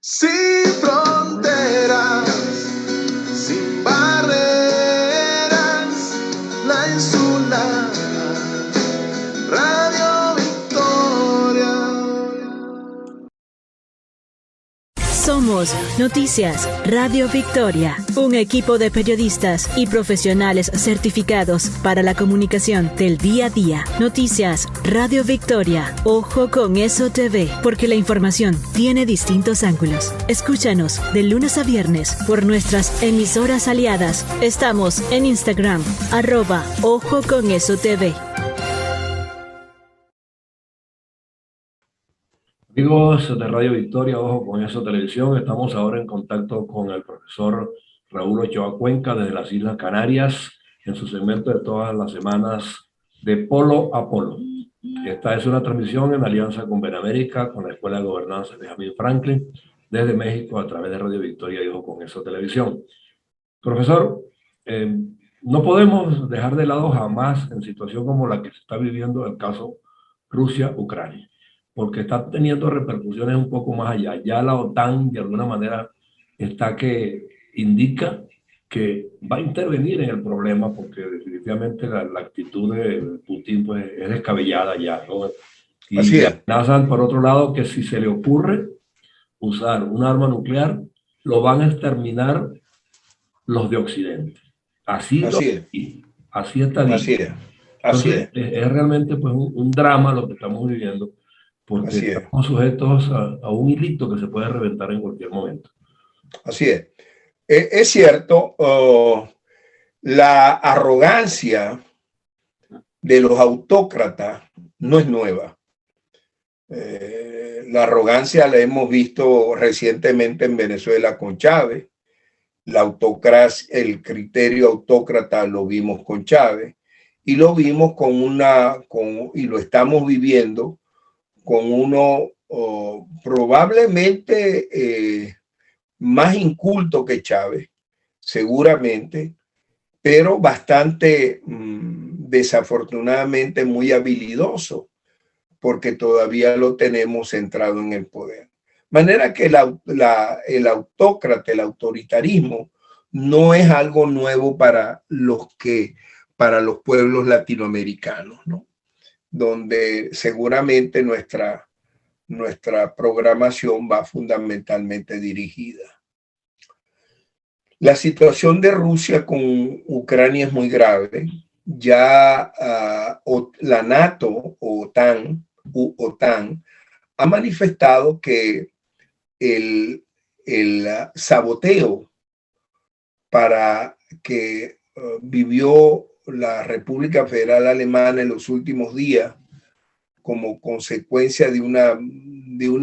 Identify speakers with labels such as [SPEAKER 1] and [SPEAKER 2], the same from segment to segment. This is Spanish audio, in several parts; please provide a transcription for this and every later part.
[SPEAKER 1] Sin fronteras, sin barreras, la insular, Radio Victoria.
[SPEAKER 2] Somos Noticias Radio Victoria, un equipo de periodistas y profesionales certificados para la comunicación del día a día. Noticias Radio Victoria. Ojo con eso TV, porque la información tiene distintos ángulos. Escúchanos de lunes a viernes por nuestras emisoras aliadas. Estamos en Instagram, @Ojo con eso TV.
[SPEAKER 3] Amigos de Radio Victoria, Ojo con eso Televisión, estamos ahora en contacto con el profesor Raúl Ochoa Cuenca desde las Islas Canarias en su segmento de todas las semanas de Polo a Polo. Esta es una transmisión en alianza con Benamérica, con la Escuela de Gobernanza de Benjamin Franklin, desde México a través de Radio Victoria y Ojo con eso Televisión. Profesor, no podemos dejar de lado jamás en situación como la que se está viviendo el caso Rusia-Ucrania, porque está teniendo repercusiones un poco más allá. Ya la OTAN, de alguna manera, está que indica que va a intervenir en el problema, porque definitivamente la actitud de Putin pues, es descabellada ya, ¿no? Y
[SPEAKER 4] así es.
[SPEAKER 3] amenazan, por otro lado, que si se le ocurre usar un arma nuclear, lo van a exterminar los de Occidente. Así está dicho.
[SPEAKER 4] Así es. Así
[SPEAKER 3] Entonces, es realmente pues, un drama lo que estamos viviendo, porque estamos sujetos a un hilito que se puede reventar en cualquier momento.
[SPEAKER 4] Así es. Es cierto, la arrogancia de los autócratas no es nueva. La arrogancia la hemos visto recientemente en Venezuela con Chávez. La autocracia, el criterio autócrata lo vimos con Chávez y lo vimos y lo estamos viviendo con uno probablemente más inculto que Chávez, seguramente, pero bastante desafortunadamente muy habilidoso, porque todavía lo tenemos centrado en el poder. Manera que el autócrata, el autoritarismo, no es algo nuevo para los pueblos latinoamericanos, ¿no? Donde seguramente nuestra programación va fundamentalmente dirigida. La situación de Rusia con Ucrania es muy grave. Ya la NATO o OTAN ha manifestado que el saboteo para que vivió la República Federal Alemana en los últimos días como consecuencia de una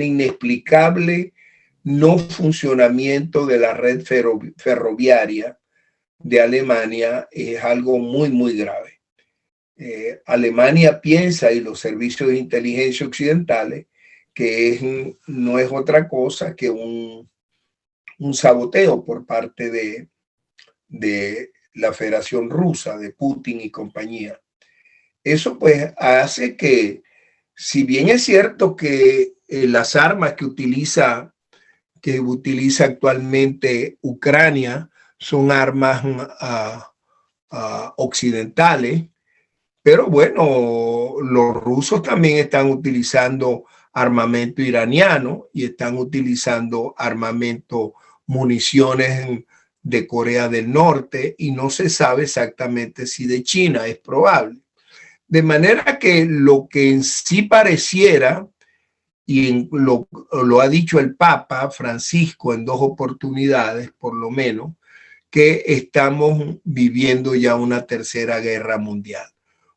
[SPEAKER 4] inexplicable no funcionamiento de la red ferroviaria de Alemania es algo muy, muy grave. Alemania piensa, y los servicios de inteligencia occidentales, que no es otra cosa que un saboteo por parte de la Federación Rusa, de Putin y compañía. Eso pues hace que, si bien es cierto que las armas que utiliza actualmente Ucrania son armas occidentales, pero bueno, los rusos también están utilizando armamento iraniano y están utilizando municiones de Corea del Norte, y no se sabe exactamente si de China, es probable. De manera que lo que en sí pareciera, y lo ha dicho el Papa Francisco en 2 oportunidades, por lo menos, que estamos viviendo ya una tercera guerra mundial.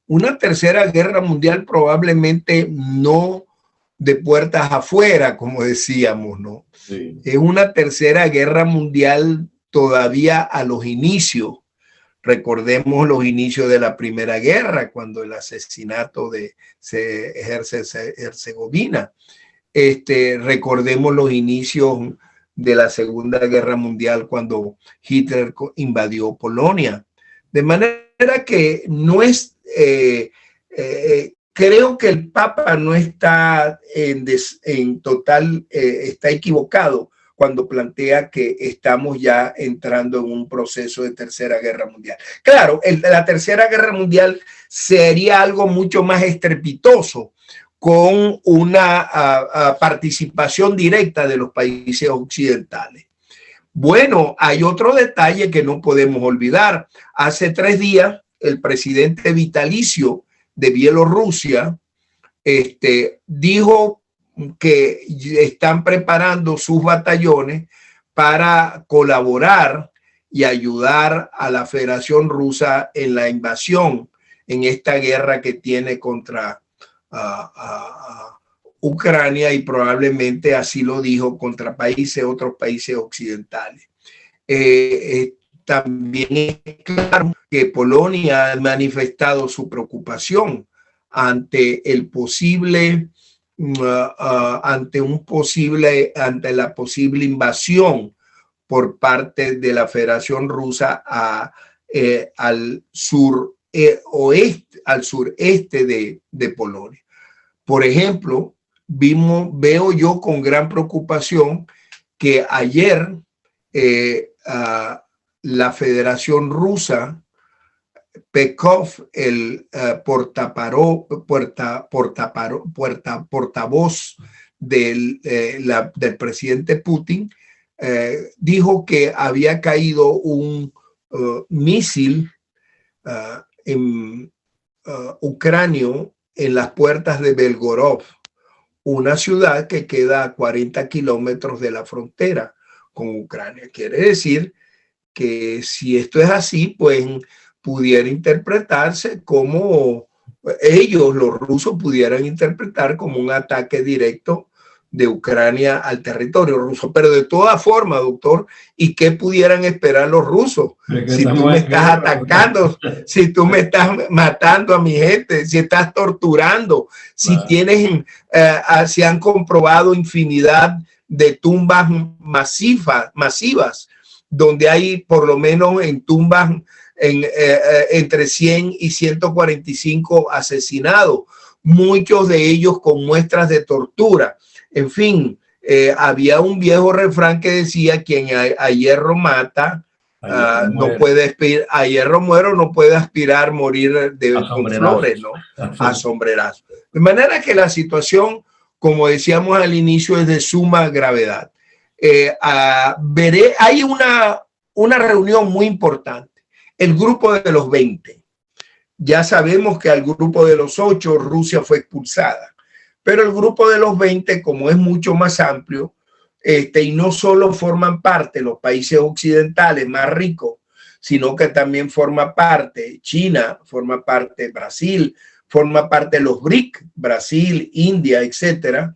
[SPEAKER 4] Una tercera guerra mundial probablemente no de puertas afuera, como decíamos, ¿no? Sí. Es una tercera guerra mundial todavía a los inicios. Recordemos los inicios de la Primera Guerra, cuando el asesinato de Herzegovina. Recordemos los inicios de la Segunda Guerra Mundial, cuando Hitler invadió Polonia. De manera que no es... creo que el Papa no está está equivocado cuando plantea que estamos ya entrando en un proceso de tercera guerra mundial. Claro, la tercera guerra mundial sería algo mucho más estrepitoso, con una participación directa de los países occidentales. Bueno, hay otro detalle que no podemos olvidar. Hace 3 días, el presidente vitalicio de Bielorrusia dijo que están preparando sus batallones para colaborar y ayudar a la Federación Rusa en la invasión, en esta guerra que tiene contra Ucrania, y probablemente así lo dijo contra otros países occidentales. También es claro que Polonia ha manifestado su preocupación ante la posible invasión por parte de la Federación Rusa al sureste de Polonia. Por ejemplo, veo yo con gran preocupación que ayer la Federación Rusa, Peskov, el portavoz del presidente Putin, dijo que había caído un misil ucranio en las puertas de Belgorod, una ciudad que queda a 40 kilómetros de la frontera con Ucrania. Quiere decir que si esto es así, pues pudiera interpretarse como los rusos pudieran interpretar como un ataque directo de Ucrania al territorio ruso. Pero de todas formas, doctor, ¿y qué pudieran esperar los rusos? Si tú me estás atacando, si tú me estás matando a mi gente, si estás torturando, si se han comprobado infinidad de tumbas masivas, donde hay por lo menos en tumbas entre 100 y 145 asesinados, muchos de ellos con muestras de tortura. En fin, había un viejo refrán que decía: quien a hierro mata, no puede aspirar, a hierro muero, no puede aspirar morir con flores, ¿no? A sombrerazo. De manera que la situación, como decíamos al inicio, es de suma gravedad. Hay una reunión muy importante, el grupo de los 20. Ya sabemos que al grupo de los 8 Rusia fue expulsada. Pero el grupo de los 20, como es mucho más amplio, y no solo forman parte los países occidentales más ricos, sino que también forma parte China, forma parte Brasil, forma parte los BRIC, Brasil, India, etcétera,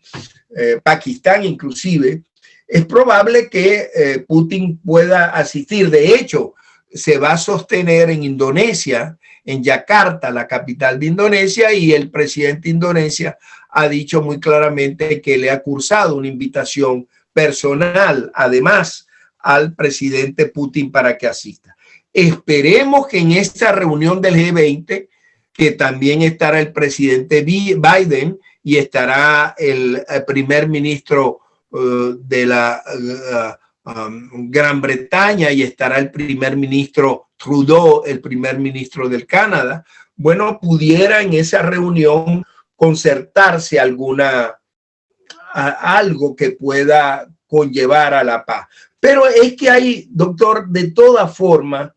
[SPEAKER 4] Pakistán inclusive. Es probable que Putin pueda asistir. De hecho, se va a sostener en Indonesia, en Yakarta, la capital de Indonesia, y el presidente de Indonesia ha dicho muy claramente que le ha cursado una invitación personal, además, al presidente Putin para que asista. Esperemos que en esta reunión del G20, que también estará el presidente Biden y estará el primer ministro de la Gran Bretaña, y estará el primer ministro Trudeau, el primer ministro del Canadá, bueno, pudiera en esa reunión concertarse algo que pueda conllevar a la paz. Pero es que hay, doctor, de todas formas,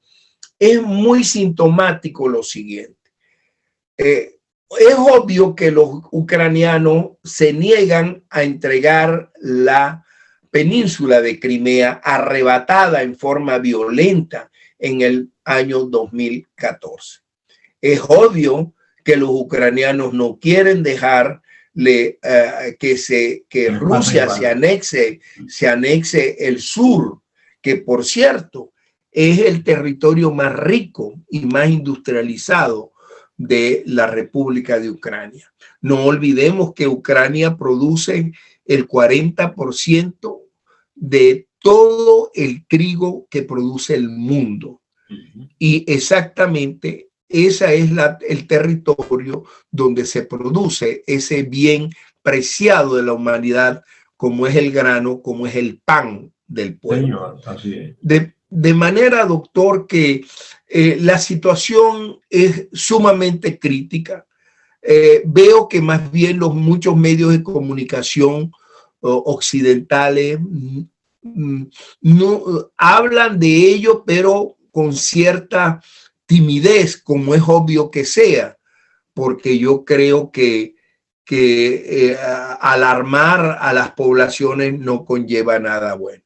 [SPEAKER 4] es muy sintomático lo siguiente. Es obvio que los ucranianos se niegan a entregar la península de Crimea, arrebatada en forma violenta en el año 2014. Es obvio que los ucranianos no quieren dejar que Rusia se anexe el sur, que por cierto es el territorio más rico y más industrializado de la República de Ucrania. No olvidemos que Ucrania produce el 40% de todo el trigo que produce el mundo. Y exactamente ese es el territorio donde se produce ese bien preciado de la humanidad, como es el grano, como es el pan, del pueblo.
[SPEAKER 3] Señor, así es.
[SPEAKER 4] De manera, doctor, que la situación es sumamente crítica. Veo que más bien muchos medios de comunicación occidentales no hablan de ello, pero con cierta timidez, como es obvio que sea, porque yo creo que alarmar a las poblaciones no conlleva nada bueno.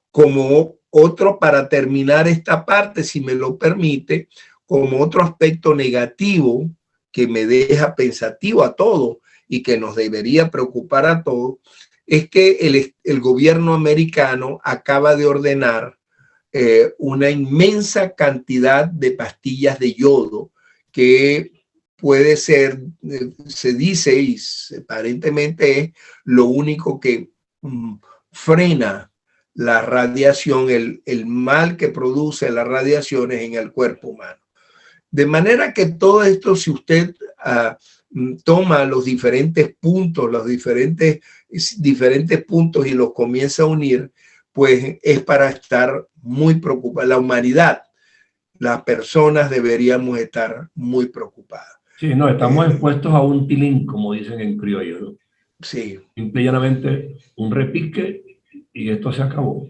[SPEAKER 4] Como otro, para terminar esta parte, si me lo permite, como otro aspecto negativo que me deja pensativo a todos y que nos debería preocupar a todos, es que el gobierno americano acaba de ordenar una inmensa cantidad de pastillas de yodo que puede ser, se dice y aparentemente es lo único que frena la radiación, el mal que produce las radiaciones en el cuerpo humano. De manera que todo esto, si usted toma los diferentes puntos, diferentes puntos y los comienza a unir, pues es para estar muy preocupada. La humanidad, las personas deberíamos estar muy preocupadas.
[SPEAKER 3] Sí, no, estamos expuestos a un tilín, como dicen en criollo, ¿no?
[SPEAKER 4] Sí.
[SPEAKER 3] Simple y llanamente un repique y esto se acabó.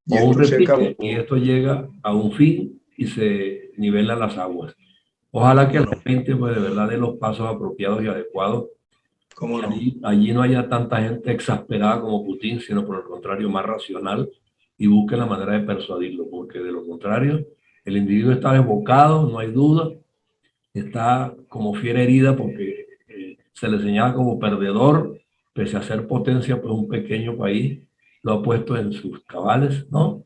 [SPEAKER 4] Y
[SPEAKER 3] O un
[SPEAKER 4] esto se acabó.
[SPEAKER 3] repique y esto llega a un fin y se nivelan las aguas. Ojalá que la gente, pues, de verdad dé los pasos apropiados y adecuados.
[SPEAKER 4] ¿Cómo no?
[SPEAKER 3] Allí no haya tanta gente exasperada como Putin, sino por el contrario, más racional, y busque la manera de persuadirlo, porque de lo contrario, el individuo está desbocado, no hay duda, está como fiera herida porque se le señala como perdedor, pese a ser potencia, pues un pequeño país lo ha puesto en sus cabales, ¿no?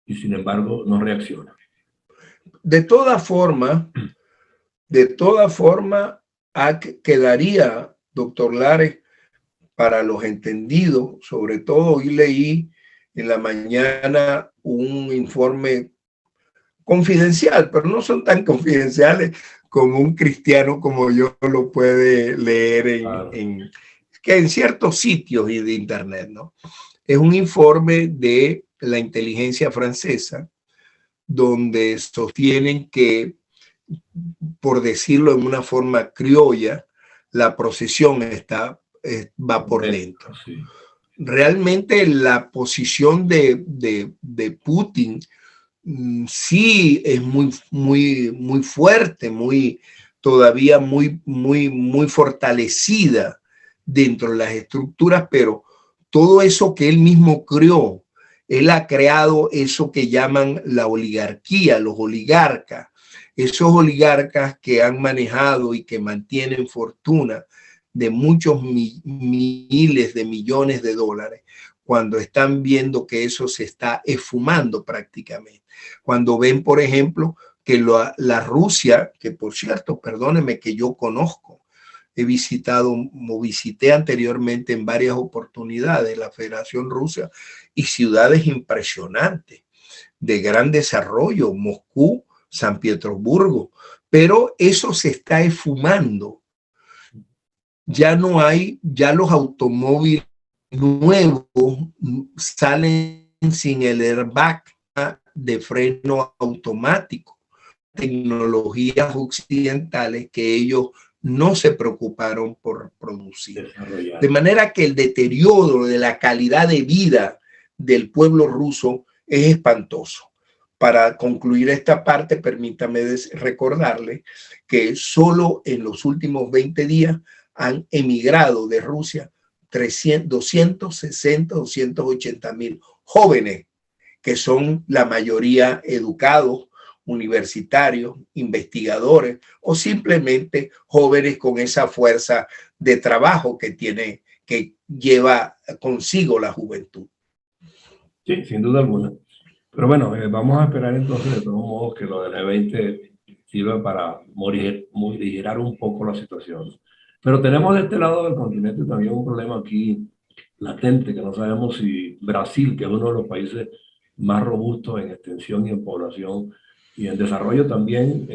[SPEAKER 3] Y sin embargo no reacciona.
[SPEAKER 4] De todas formas, quedaría, doctor Lares, para los entendidos, sobre todo hoy leí en la mañana un informe confidencial, pero no son tan confidenciales como un cristiano como yo lo puede leer que en ciertos sitios y de internet, ¿no? Es un informe de la inteligencia francesa donde sostienen que, por decirlo en una forma criolla, la procesión va por dentro.
[SPEAKER 3] Sí.
[SPEAKER 4] Realmente la posición de Putin sí es muy fuerte, todavía muy fortalecida dentro de las estructuras, pero todo eso que él mismo creó, él ha creado eso que llaman la oligarquía, los oligarcas, esos oligarcas que han manejado y que mantienen fortuna de muchos miles de millones de dólares, cuando están viendo que eso se está esfumando prácticamente. Cuando ven, por ejemplo, que la Rusia, que por cierto, perdónenme, que yo conozco, visité anteriormente en varias oportunidades la Federación Rusa y ciudades impresionantes de gran desarrollo, Moscú, San Petersburgo, pero eso se está esfumando. Ya no hay, ya los automóviles nuevos salen sin el airbag de freno automático, tecnologías occidentales que ellos no se preocuparon por producir. De manera que el deterioro de la calidad de vida del pueblo ruso es espantoso. Para concluir esta parte, permítame recordarle que solo en los últimos 20 días han emigrado de Rusia 280,000 jóvenes, que son la mayoría educados, universitarios, investigadores o simplemente jóvenes con esa fuerza de trabajo que lleva consigo la juventud.
[SPEAKER 3] Sí, sin duda alguna. Pero bueno, vamos a esperar entonces de todos modos que lo del E20 sirva para morigerar un poco la situación. Pero tenemos de este lado del continente también un problema aquí latente, que no sabemos si Brasil, que es uno de los países más robustos en extensión y en población y en desarrollo también,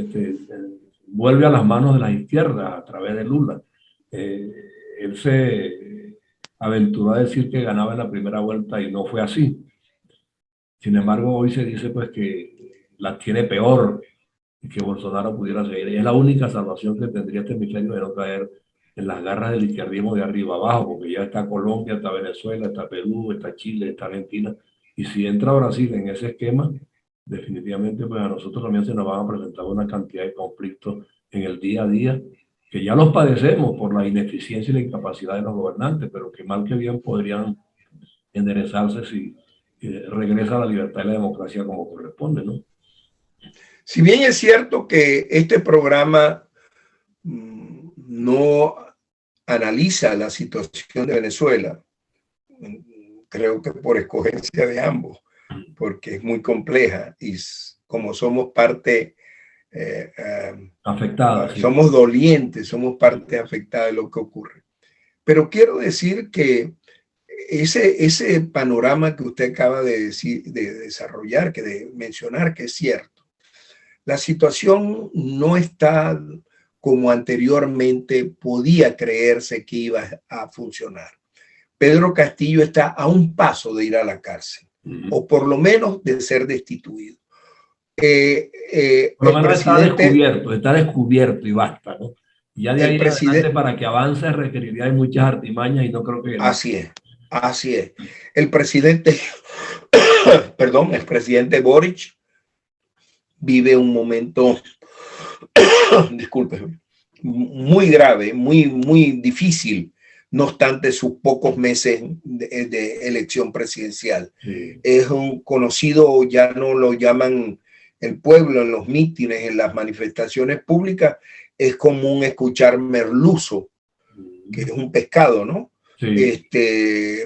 [SPEAKER 3] vuelve a las manos de las izquierdas a través de Lula. Él se aventuró a decir que ganaba en la primera vuelta y no fue así. Sin embargo, hoy se dice pues que la tiene peor y que Bolsonaro pudiera seguir. Y es la única salvación que tendría este hemisferio de no caer en las garras del izquierdismo de arriba abajo, porque ya está Colombia, está Venezuela, está Perú, está Chile, está Argentina. Y si entra Brasil en ese esquema, definitivamente pues a nosotros también se nos van a presentar una cantidad de conflictos en el día a día, que ya los padecemos por la ineficiencia y la incapacidad de los gobernantes, pero que mal que bien podrían enderezarse si regresa la libertad y la democracia como corresponde, ¿no?
[SPEAKER 4] Si bien es cierto que este programa no analiza la situación de Venezuela, creo que por escogencia de ambos, porque es muy compleja y como somos parte
[SPEAKER 3] afectada, sí.
[SPEAKER 4] somos dolientes, somos parte afectada de lo que ocurre. Pero quiero decir que ese panorama que usted acaba de decir, de desarrollar, de mencionar, que es cierto, la situación no está como anteriormente podía creerse que iba a funcionar. Pedro Castillo está a un paso de ir a la cárcel, o por lo menos de ser destituido.
[SPEAKER 3] Por lo menos está descubierto y basta, ¿no? Ya de ahí en adelante, para que avance requeriría de muchas artimañas y no creo que...
[SPEAKER 4] Así es. El presidente, perdón, el presidente Boric vive un momento, disculpe, muy grave, muy difícil, no obstante sus pocos meses de elección presidencial.
[SPEAKER 3] Sí.
[SPEAKER 4] Es un conocido, ya no lo llaman el pueblo en los mítines, en las manifestaciones públicas, es común escuchar merluzo, que es un pescado, ¿no?
[SPEAKER 3] Sí.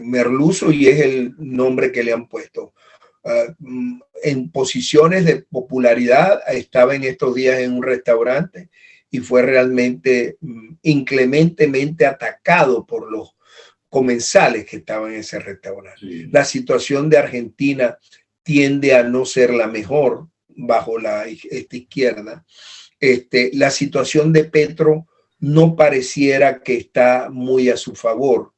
[SPEAKER 4] Merluzo, y es el nombre que le han puesto. En posiciones de popularidad, estaba en estos días en un restaurante y fue realmente inclementemente atacado por los comensales que estaban en ese restaurante.
[SPEAKER 3] Sí.
[SPEAKER 4] La situación de Argentina tiende a no ser la mejor bajo esta izquierda. La situación de Petro no pareciera que está muy a su favor.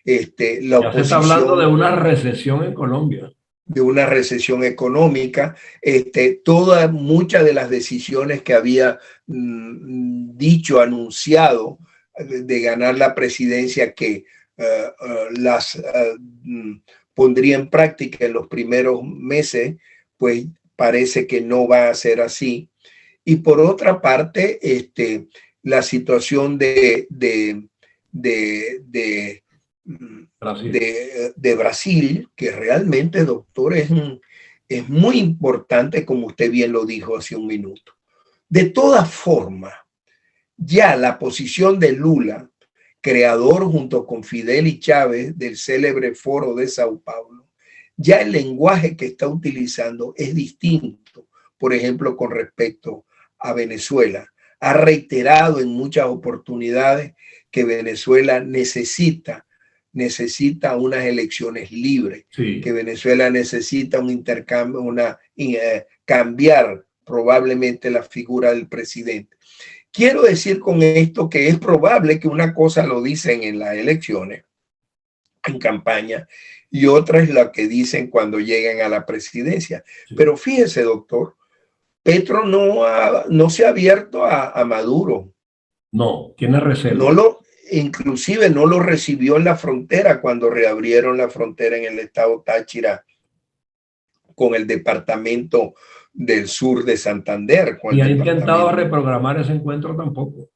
[SPEAKER 4] La
[SPEAKER 3] ya se está hablando de una recesión en Colombia.
[SPEAKER 4] De una recesión económica, muchas de las decisiones que había anunciado de ganar la presidencia, que las pondría en práctica en los primeros meses, pues parece que no va a ser así. Y por otra parte, la situación de Brasil, que realmente, doctor, es muy importante, como usted bien lo dijo hace un minuto. De todas formas, ya la posición de Lula, creador junto con Fidel y Chávez del célebre Foro de Sao Paulo, ya el lenguaje que está utilizando es distinto, por ejemplo, con respecto a Venezuela. Ha reiterado en muchas oportunidades que Venezuela necesita unas elecciones libres,
[SPEAKER 3] sí,
[SPEAKER 4] que Venezuela necesita un intercambio, cambiar probablemente la figura del presidente. Quiero decir con esto que es probable que una cosa lo dicen en las elecciones, en campaña, y otra es la que dicen cuando llegan a la presidencia. Sí. Pero fíjese, doctor, Petro no se ha abierto a Maduro.
[SPEAKER 3] No, tiene reserva.
[SPEAKER 4] Inclusive no lo recibió en la frontera cuando reabrieron la frontera en el estado Táchira con el departamento del sur de Santander.
[SPEAKER 3] Y han intentado reprogramar ese encuentro tampoco.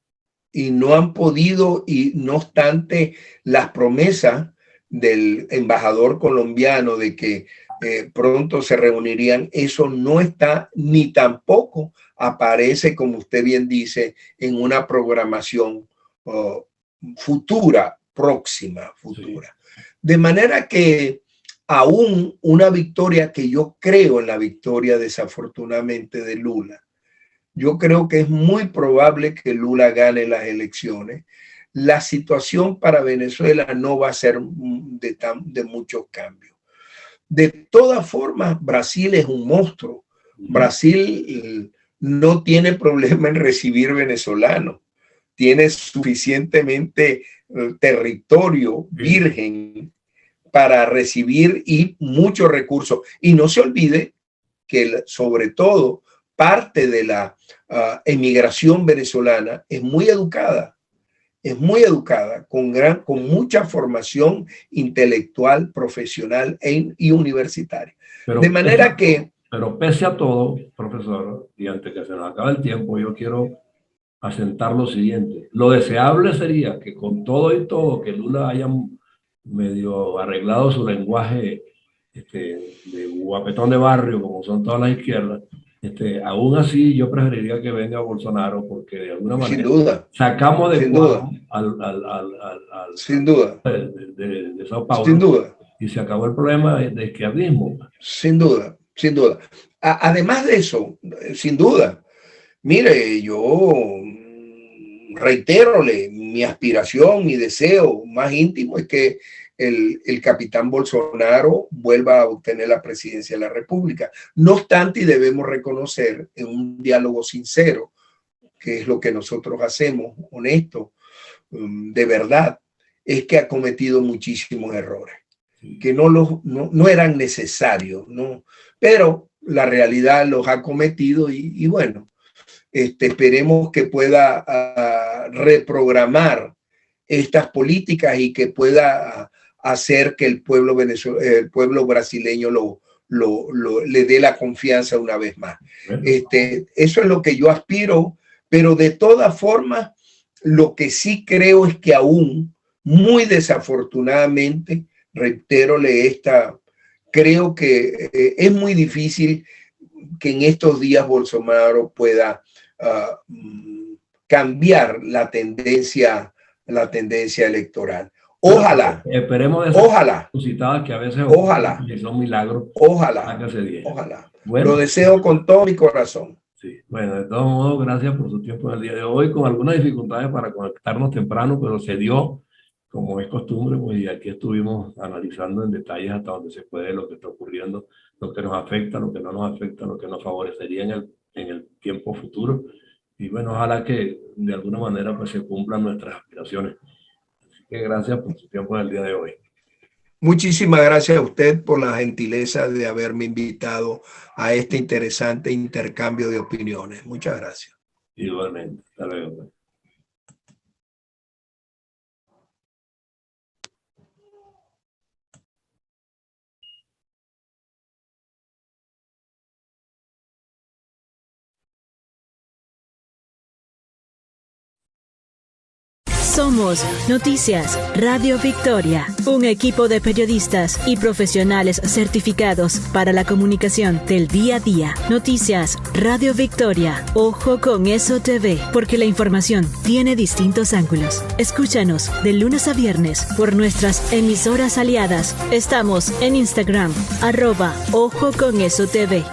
[SPEAKER 4] Y no han podido, y no obstante las promesas del embajador colombiano de que pronto se reunirían, eso no está, ni tampoco aparece, como usted bien dice, en una programación futura. Sí. De manera que aún una victoria, que yo creo en la victoria desafortunadamente de Lula, yo creo que es muy probable que Lula gane las elecciones. La situación para Venezuela no va a ser de muchos cambios. De todas formas, Brasil es un monstruo. Brasil no tiene problema en recibir venezolanos. Tiene suficientemente territorio virgen para recibir y muchos recursos. Y no se olvide que sobre todo parte de la emigración venezolana es muy educada, con mucha formación intelectual, profesional y universitaria. De manera que...
[SPEAKER 3] Pero pese a todo, profesor, y antes que se nos acabe el tiempo, yo quiero asentar lo siguiente. Lo deseable sería que con todo y todo, que Lula haya medio arreglado su lenguaje de guapetón de barrio, como son todas las izquierdas. Aún así, yo preferiría que venga Bolsonaro, porque de alguna manera
[SPEAKER 4] sin duda,
[SPEAKER 3] sacamos de
[SPEAKER 4] sin duda, sin duda,
[SPEAKER 3] de Sao Paulo,
[SPEAKER 4] sin duda,
[SPEAKER 3] y se acabó el problema de izquierdismo.
[SPEAKER 4] Sin duda, sin duda. Además de eso, sin duda, mire, yo reitérole, mi aspiración, mi deseo más íntimo es que el capitán Bolsonaro vuelva a obtener la presidencia de la República. No obstante, y debemos reconocer en un diálogo sincero, que es lo que nosotros hacemos, honesto, de verdad, es que ha cometido muchísimos errores, que no eran necesarios, ¿no? Pero la realidad los ha cometido y bueno, esperemos que pueda reprogramar estas políticas y que pueda hacer que el pueblo brasileño le dé la confianza una vez más. Eso es lo que yo aspiro, pero de todas formas, lo que sí creo es que aún, muy desafortunadamente, reitérole creo que es muy difícil que en estos días Bolsonaro pueda cambiar la tendencia electoral. Ojalá.
[SPEAKER 3] Esperemos de esas
[SPEAKER 4] ojalá.
[SPEAKER 3] Suscitadas que a veces
[SPEAKER 4] ojalá.
[SPEAKER 3] Son milagros.
[SPEAKER 4] Ojalá. Ojalá. Bueno, lo deseo con todo mi corazón.
[SPEAKER 3] Sí. Bueno, de todos modos, gracias por su tiempo en el día de hoy, con algunas dificultades para conectarnos temprano, pero se dio, como es costumbre, pues, y aquí estuvimos analizando en detalles hasta donde se puede lo que está ocurriendo, lo que nos afecta, lo que no nos afecta, lo que nos favorecería en el tiempo futuro. Y bueno, ojalá que de alguna manera pues se cumplan nuestras aspiraciones. Así que gracias por su tiempo en el día de hoy.
[SPEAKER 4] Muchísimas gracias a usted por la gentileza de haberme invitado a este interesante intercambio de opiniones. Muchas gracias.
[SPEAKER 3] Igualmente. Hasta luego.
[SPEAKER 2] Somos Noticias Radio Victoria, un equipo de periodistas y profesionales certificados para la comunicación del día a día. Noticias Radio Victoria. Ojo con eso TV, porque la información tiene distintos ángulos. Escúchanos de lunes a viernes por nuestras emisoras aliadas. Estamos en Instagram, @Ojo con eso TV.